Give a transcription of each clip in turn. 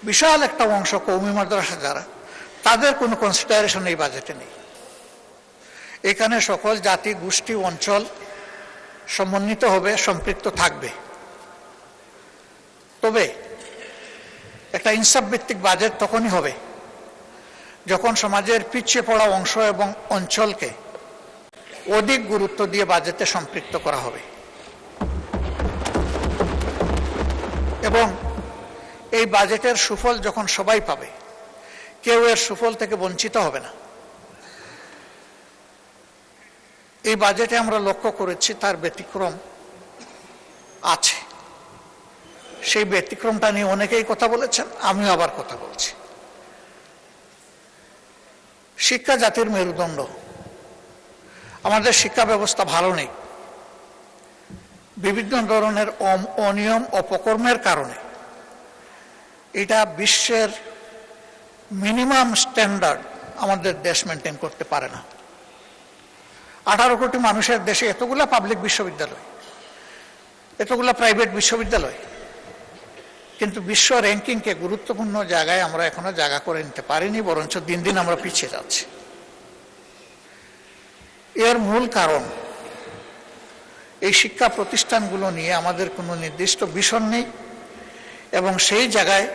বিশাল একটা অংশ কওমি মাদ্রাসা যারা, তাদের কোনো কনসিডারেশন এই বাজেটে নেই। এখানে সকল জাতি গোষ্ঠী অঞ্চল সমন্বিত হবে, সম্পৃক্ত থাকবে। তবে একটা ইনসাফ ভিত্তিক বাজেট তখনই হবে যখন সমাজের পিছিয়ে পড়া অংশ এবং অঞ্চলকে অধিক গুরুত্ব দিয়ে বাজেটে সম্পৃক্ত করা হবে এবং এই বাজেটের সুফল যখন সবাই পাবে, কেউ এর সুফল থেকে বঞ্চিত হবে না। এই বাজেটে আমরা লক্ষ্য করেছি তার ব্যতিক্রম আছে। সেই ব্যতিক্রমটা নিয়ে অনেকেই কথা বলেছেন, আমিও আবার কথা বলছি। শিক্ষা জাতির মেরুদণ্ড। আমাদের শিক্ষা ব্যবস্থা ভালো নেই। বিভিন্ন ধরনের অনিয়ম অপকর্মের কারণে এটা বিশ্বের মিনিমাম স্ট্যান্ডার্ড আমাদের দেশ মেনটেন করতে পারে না। 18 কোটি মানুষের দেশে এতগুলা পাবলিক বিশ্ববিদ্যালয়, এতগুলা প্রাইভেট বিশ্ববিদ্যালয়, কিন্তু বিশ্ব র্যাঙ্কিংকে গুরুত্বপূর্ণ জায়গায় আমরা এখনো জায়গা করে নিতে পারিনি, বরঞ্চ দিন দিন আমরা পিছিয়ে যাচ্ছি। এর মূল কারণ এই শিক্ষা প্রতিষ্ঠানগুলো নিয়ে আমাদের কোনো নির্দিষ্ট ভিশন নেই এবং সেই জায়গায়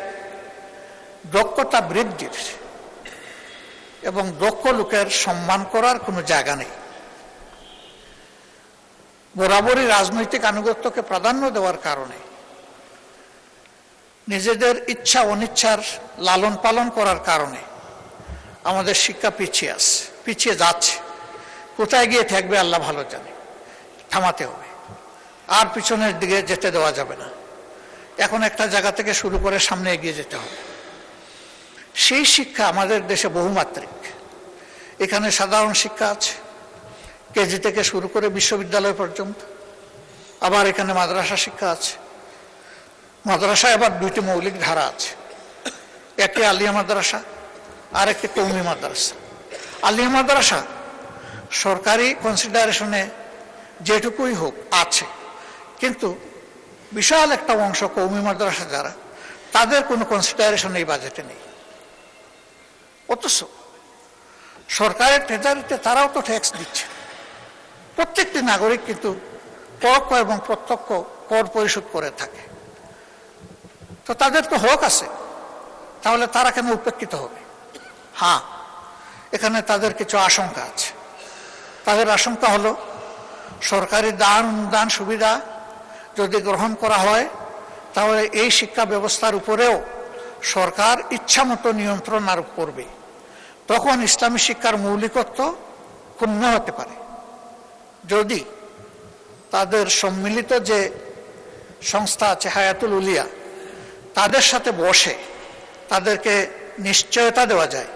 দক্ষতা বৃদ্ধির এবং দক্ষ লোকের সম্মান করার কোনো জায়গা নেই। বরাবরই রাজনৈতিক আনুগত্যকে প্রাধান্য দেওয়ার কারণে নিজেদের ইচ্ছা অনিচ্ছার লালন পালন করার কারণে আমাদের শিক্ষা পিছিয়ে যাচ্ছে। কোথায় গিয়ে থাকবে আল্লাহ ভালো জানে। থামাতে হবে, আর পিছনের দিকে যেতে দেওয়া যাবে না। এখন একটা জায়গা থেকে শুরু করে সামনে এগিয়ে যেতে হবে। সেই শিক্ষা আমাদের দেশে বহুমাত্রিক। এখানে সাধারণ শিক্ষা আছে, কেজি থেকে শুরু করে বিশ্ববিদ্যালয় পর্যন্ত। আবার এখানে মাদ্রাসা শিক্ষা আছে। মাদ্রাসায় আবার দুইটি মৌলিক ধারা আছে, একটি আলিয়া মাদ্রাসা আর একটি কওমি মাদ্রাসা। আলিয়া মাদ্রাসা সরকারি কনসিডারেশনে যেটুকুই হোক আছে, কিন্তু বিশাল একটা অংশ কওমি মাদ্রাসা যারা, তাদের কোনো কনসিডারেশন এই বাজেটে নেই। অথচ সরকারের ট্রেজারিতে তারাও তো ট্যাক্স দিচ্ছে। প্রত্যেকটি নাগরিক কিন্তু পরোক্ষ এবং প্রত্যক্ষ কর পরিশোধ করে থাকে। তো তাদের তো হক আছে, তাহলে তারা কেন উপেক্ষিত হবে? হ্যাঁ, এখানে তাদের কিছু আশঙ্কা আছে। তাদের আশঙ্কা হলো সরকারি দান অনুদান সুবিধা যদি গ্রহণ করা হয়, তাহলে এই শিক্ষা ব্যবস্থার উপরেও সরকার ইচ্ছামতো নিয়ন্ত্রণ আরোপ করবে। তখন ইসলামী শিক্ষার মৌলিকত্ব ক্ষুণ্ণ হতে পারে। যদি তাদের সম্মিলিত যে সংস্থা আছে হায়াতুল উলিয়া, তাদের সাথে বসে তাদেরকে নিশ্চয়তা দেওয়া যায়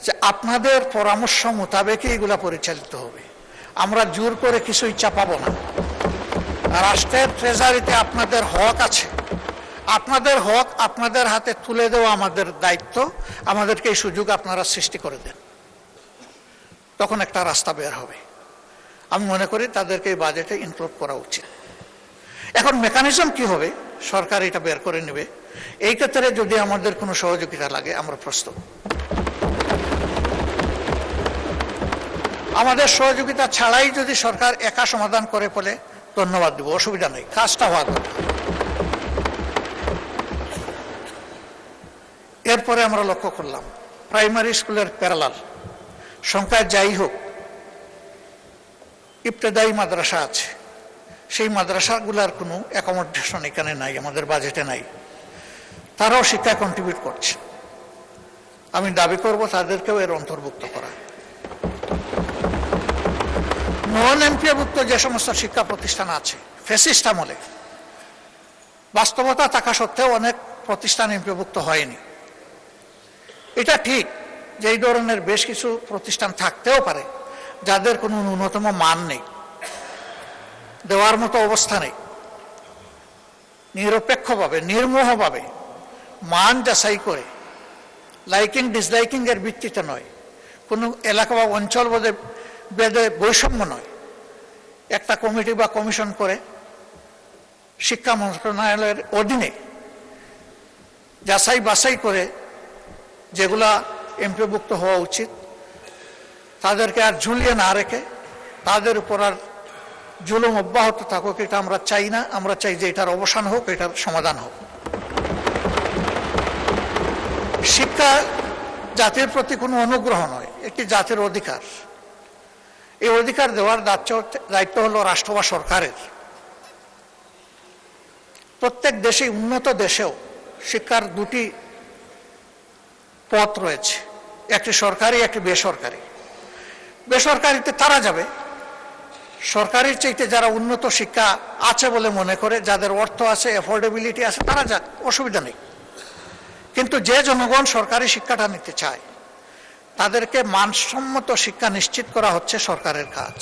যে আপনাদের পরামর্শ মোতাবেকই এগুলা পরিচালিত হবে, আমরা জোর করে কিছুই চাপাবো না। রাষ্ট্রের ট্রেজারিতে আপনাদের হক আছে, আপনাদের হক আপনাদের হাতে তুলে দেওয়া আমাদের দায়িত্ব, আমাদেরকে এই সুযোগ আপনারা সৃষ্টি করে দেন। তখন একটা রাস্তা বের হবে। আমি মনে করি তাদেরকে এই বাজেটে ইনক্লুড করা উচিত। এখন মেকানিজম কি হবে, সরকার এটা বের করে নেবে। এই ক্ষেত্রে যদি আমাদের কোনো সহযোগিতা লাগে, আমরা প্রস্তুত। আমাদের সহযোগিতা ছাড়াই যদি সরকার একা সমাধান করে ফেলে, ধন্যবাদ দেব, অসুবিধা নেই, কাজটা হওয়া দরকার। এরপরে আমরা লক্ষ্য করলাম প্রাইমারি স্কুলের প্যারালাল সংখ্যায় যাই হোক, ইবতেদায়ী মাদ্রাসা আছে। সেই মাদ্রাসাগুলার কোনো অ্যাকোমোডেশন এখানে নাই, আমাদের বাজেটে নাই। তারাও শিক্ষায় কন্ট্রিবিউট করছে। আমি দাবি করব তাদেরকেও এর অন্তর্ভুক্ত করা। নন এমপিওভুক্ত যে সমস্ত শিক্ষা প্রতিষ্ঠান আছে, ফ্যাসিস্ট আমলে বাস্তবতা থাকা সত্ত্বেও অনেক প্রতিষ্ঠান এমপিওভুক্ত হয়নি। এটা ঠিক যে এই ধরনের বেশ কিছু প্রতিষ্ঠান থাকতেও পারে যাদের কোনো ন্যূনতম মান নেই, দেওয়ার মতো অবস্থা নেই। নিরপেক্ষভাবে নির্মোহভাবে মান যাচাই করে, লাইকিং ডিসলাইকিং এর ভিত্তিতে নয়, কোনো এলাকা বা অঞ্চল বেদে বৈষম্য নয়, একটা কমিটি বা কমিশন করে শিক্ষা মন্ত্রণালয়ের অধীনে যাচাই বাছাই করে যেগুলা এমপিভুক্ত হওয়া উচিত তাদেরকে আর ঝুলিয়ে না রেখে তাদের উপর আর জুলুম অব্যাহত থাকুক, এটা আমরা চাই না। আমরা চাই যে এটার অবসান হোক, এটার সমাধান হোক। শিক্ষা জাতির প্রতি কোনো অনুগ্রহ নয়, একটি জাতির অধিকার। এই অধিকার দেওয়ার দায়িত্ব হলো রাষ্ট্র বা সরকারের। প্রত্যেক দেশে, উন্নত দেশেও শিক্ষার দুটি পথ রয়েছে, একটি সরকারি, একটি বেসরকারি। বেসরকারিতে তারা যাবে, সরকারির চাইতে যারা উন্নত শিক্ষা আছে বলে মনে করে, যাদের অর্থ আছে, অ্যাফোর্ডেবিলিটি আছে, তারা যাক, অসুবিধা নেই। কিন্তু যে জনগণ সরকারি শিক্ষাটা নিতে চায় তাদেরকে মানসম্মত শিক্ষা নিশ্চিত করা হচ্ছে সরকারের কাজ।